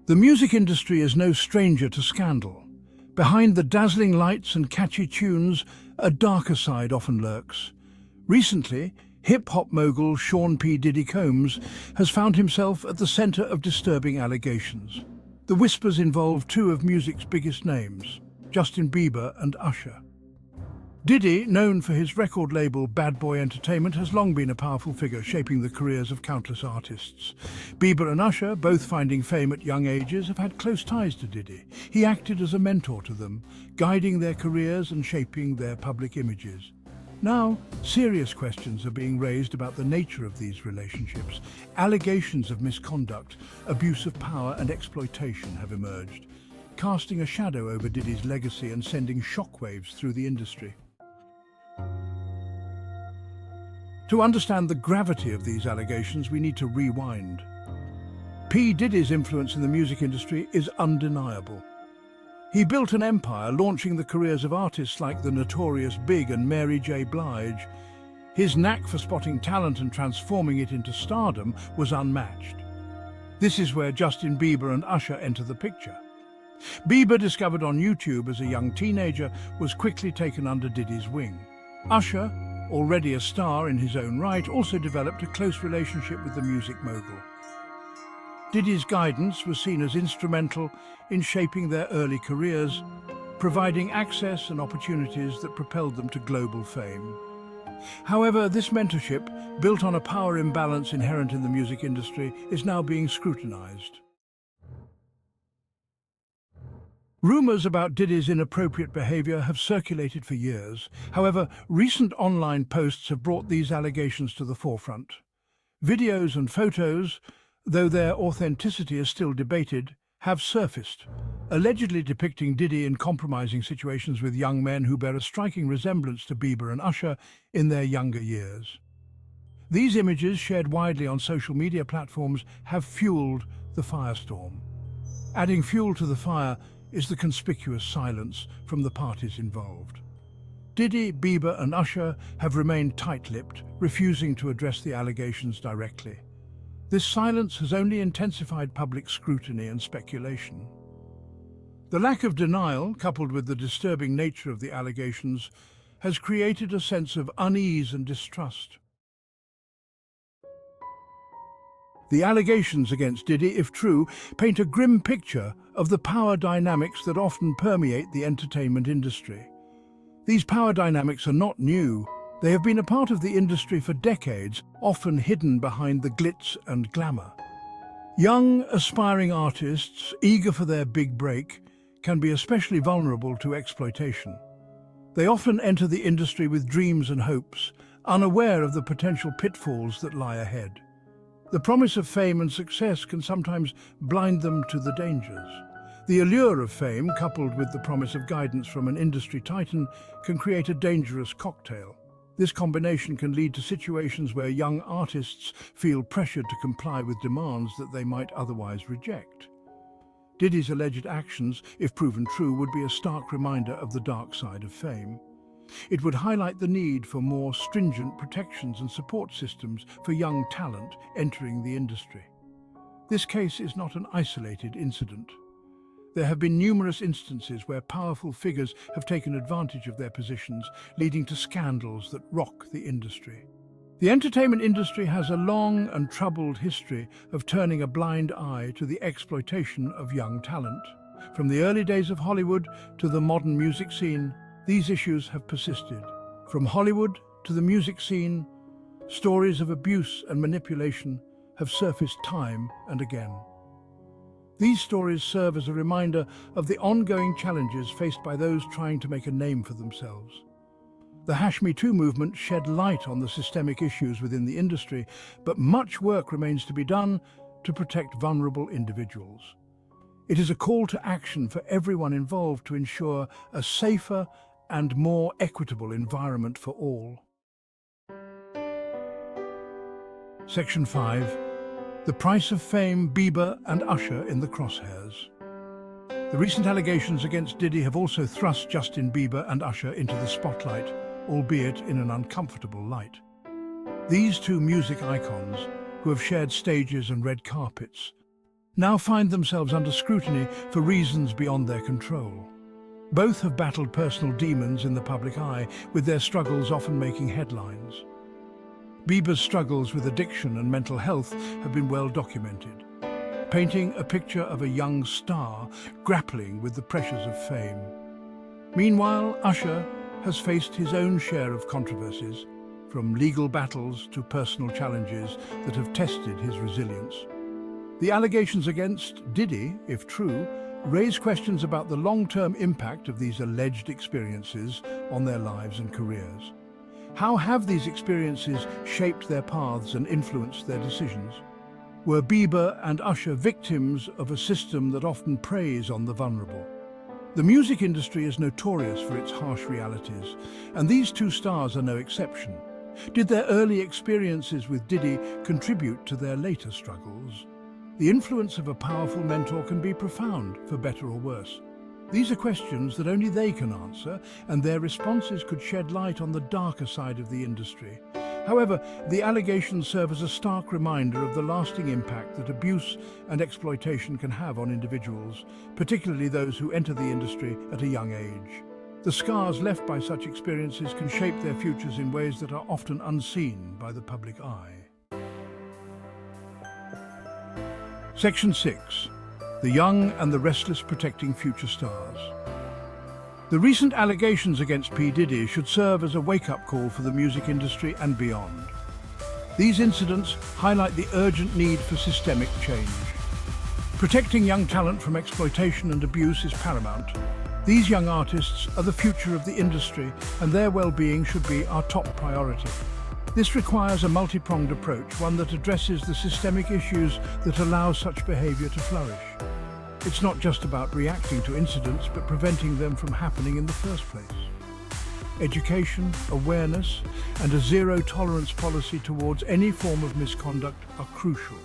The music industry is no stranger to scandal. Behind the dazzling lights and catchy tunes, a darker side often lurks. Recently, hip-hop mogul Sean P. Diddy Combs has found himself at the center of disturbing allegations. The whispers involve two of music's biggest names, Justin Bieber and Usher. Diddy, known for his record label Bad Boy Entertainment, has long been a powerful figure shaping the careers of countless artists. Bieber and Usher, both finding fame at young ages, have had close ties to Diddy. He acted as a mentor to them, guiding their careers and shaping their public images. Now, serious questions are being raised about the nature of these relationships. Allegations of misconduct, abuse of power and exploitation have emerged, casting a shadow over Diddy's legacy and sending shockwaves through the industry. To understand the gravity of these allegations, we need to rewind. P. Diddy's influence in the music industry is undeniable. He built an empire, launching the careers of artists like the Notorious Big and Mary J. Blige. His knack for spotting talent and transforming it into stardom was unmatched. This is where Justin Bieber and Usher enter the picture. Bieber, discovered on YouTube as a young teenager, was quickly taken under Diddy's wing. Usher, already a star in his own right, also developed a close relationship with the music mogul. Diddy's guidance was seen as instrumental in shaping their early careers, providing access and opportunities that propelled them to global fame. However, this mentorship, built on a power imbalance inherent in the music industry, is now being scrutinized. Rumors about Diddy's inappropriate behavior have circulated for years. However, recent online posts have brought these allegations to the forefront. Videos and photos, though their authenticity is still debated, have surfaced, allegedly depicting Diddy in compromising situations with young men who bear a striking resemblance to Bieber and Usher in their younger years. These images, shared widely on social media platforms, have fueled the firestorm. Adding fuel to the fire is the conspicuous silence from the parties involved. Diddy, Bieber and Usher have remained tight-lipped, refusing to address the allegations directly. This silence has only intensified public scrutiny and speculation. The lack of denial, coupled with the disturbing nature of the allegations, has created a sense of unease and distrust. The allegations against Diddy, if true, paint a grim picture of the power dynamics that often permeate the entertainment industry. These power dynamics are not new. They have been a part of the industry for decades, often hidden behind the glitz and glamour. Young, aspiring artists, eager for their big break, can be especially vulnerable to exploitation. They often enter the industry with dreams and hopes, unaware of the potential pitfalls that lie ahead. The promise of fame and success can sometimes blind them to the dangers. The allure of fame, coupled with the promise of guidance from an industry titan, can create a dangerous cocktail. This combination can lead to situations where young artists feel pressured to comply with demands that they might otherwise reject. Diddy's alleged actions, if proven true, would be a stark reminder of the dark side of fame. It would highlight the need for more stringent protections and support systems for young talent entering the industry. This case is not an isolated incident. There have been numerous instances where powerful figures have taken advantage of their positions, leading to scandals that rock the industry. The entertainment industry has a long and troubled history of turning a blind eye to the exploitation of young talent. From the early days of Hollywood to the modern music scene, these issues have persisted. From Hollywood to the music scene, stories of abuse and manipulation have surfaced time and again. These stories serve as a reminder of the ongoing challenges faced by those trying to make a name for themselves. The Me Too movement shed light on the systemic issues within the industry, but much work remains to be done to protect vulnerable individuals. It is a call to action for everyone involved to ensure a safer and more equitable environment for all. Section 5. The price of fame, Bieber and Usher in the crosshairs. The recent allegations against Diddy have also thrust Justin Bieber and Usher into the spotlight, albeit in an uncomfortable light. These two music icons, who have shared stages and red carpets, now find themselves under scrutiny for reasons beyond their control. Both have battled personal demons in the public eye, with their struggles often making headlines. Bieber's struggles with addiction and mental health have been well documented, painting a picture of a young star grappling with the pressures of fame. Meanwhile, Usher has faced his own share of controversies, from legal battles to personal challenges that have tested his resilience. The allegations against Diddy, if true, raise questions about the long-term impact of these alleged experiences on their lives and careers. How have these experiences shaped their paths and influenced their decisions? Were Bieber and Usher victims of a system that often preys on the vulnerable? The music industry is notorious for its harsh realities, and these two stars are no exception. Did their early experiences with Diddy contribute to their later struggles? The influence of a powerful mentor can be profound, for better or worse. These are questions that only they can answer, and their responses could shed light on the darker side of the industry. However, the allegations serve as a stark reminder of the lasting impact that abuse and exploitation can have on individuals, particularly those who enter the industry at a young age. The scars left by such experiences can shape their futures in ways that are often unseen by the public eye. Section 6. The Young and the Restless Protecting Future Stars. The recent allegations against P. Diddy should serve as a wake-up call for the music industry and beyond. These incidents highlight the urgent need for systemic change. Protecting young talent from exploitation and abuse is paramount. These young artists are the future of the industry, and their well-being should be our top priority. This requires a multi-pronged approach, one that addresses the systemic issues that allow such behavior to flourish. It's not just about reacting to incidents, but preventing them from happening in the first place. Education, awareness, and a zero-tolerance policy towards any form of misconduct are crucial.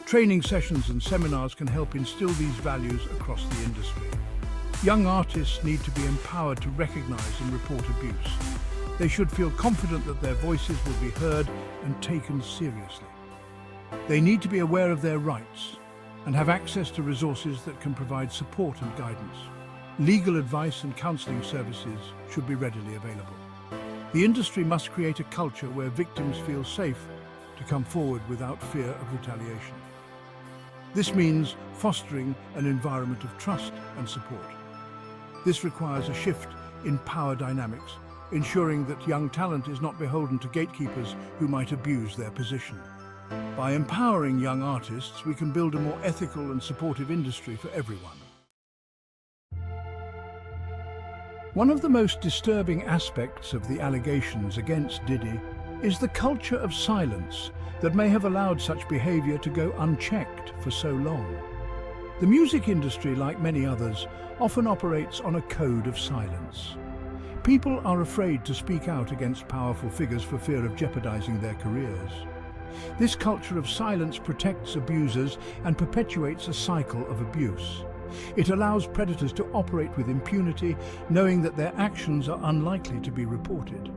Training sessions and seminars can help instill these values across the industry. Young artists need to be empowered to recognize and report abuse. They should feel confident that their voices will be heard and taken seriously. They need to be aware of their rights and have access to resources that can provide support and guidance. Legal advice and counseling services should be readily available. The industry must create a culture where victims feel safe to come forward without fear of retaliation. This means fostering an environment of trust and support. This requires a shift in power dynamics, ensuring that young talent is not beholden to gatekeepers who might abuse their position. By empowering young artists, we can build a more ethical and supportive industry for everyone. One of the most disturbing aspects of the allegations against Diddy is the culture of silence that may have allowed such behavior to go unchecked for so long. The music industry, like many others, often operates on a code of silence. People are afraid to speak out against powerful figures for fear of jeopardizing their careers. This culture of silence protects abusers and perpetuates a cycle of abuse. It allows predators to operate with impunity, knowing that their actions are unlikely to be reported.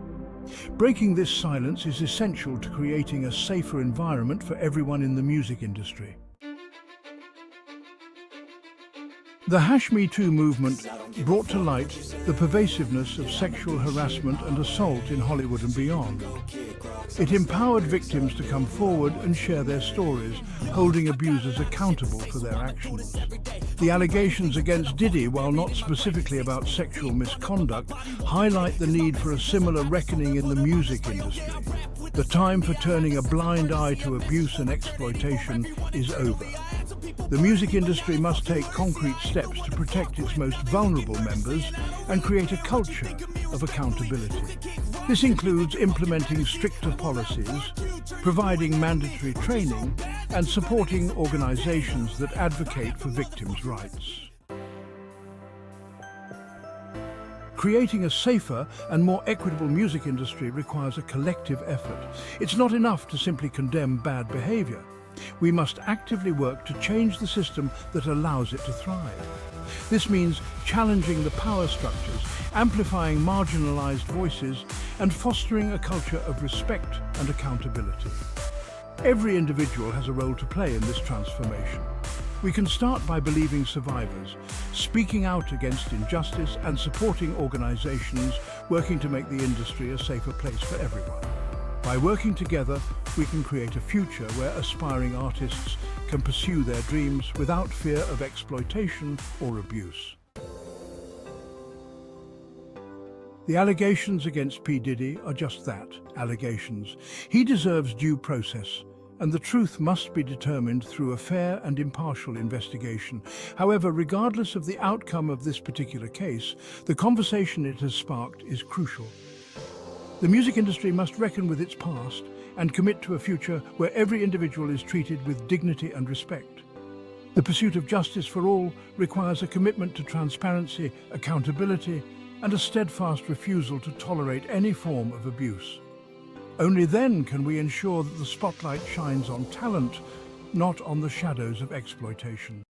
Breaking this silence is essential to creating a safer environment for everyone in the music industry. The #MeToo movement brought to light the pervasiveness of sexual harassment and assault in Hollywood and beyond. It empowered victims to come forward and share their stories, holding abusers accountable for their actions. The allegations against Diddy, while not specifically about sexual misconduct, highlight the need for a similar reckoning in the music industry. The time for turning a blind eye to abuse and exploitation is over. The music industry must take concrete steps to protect its most vulnerable members and create a culture of accountability. This includes implementing stricter policies, providing mandatory training, and supporting organizations that advocate for victims' rights. Creating a safer and more equitable music industry requires a collective effort. It's not enough to simply condemn bad behavior. We must actively work to change the system that allows it to thrive. This means challenging the power structures, amplifying marginalized voices, and fostering a culture of respect and accountability. Every individual has a role to play in this transformation. We can start by believing survivors, speaking out against injustice and supporting organizations working to make the industry a safer place for everyone. By working together, we can create a future where aspiring artists can pursue their dreams without fear of exploitation or abuse. The allegations against P. Diddy are just that, allegations. He deserves due process, and the truth must be determined through a fair and impartial investigation. However, regardless of the outcome of this particular case, the conversation it has sparked is crucial. The music industry must reckon with its past and commit to a future where every individual is treated with dignity and respect. The pursuit of justice for all requires a commitment to transparency, accountability, and a steadfast refusal to tolerate any form of abuse. Only then can we ensure that the spotlight shines on talent, not on the shadows of exploitation.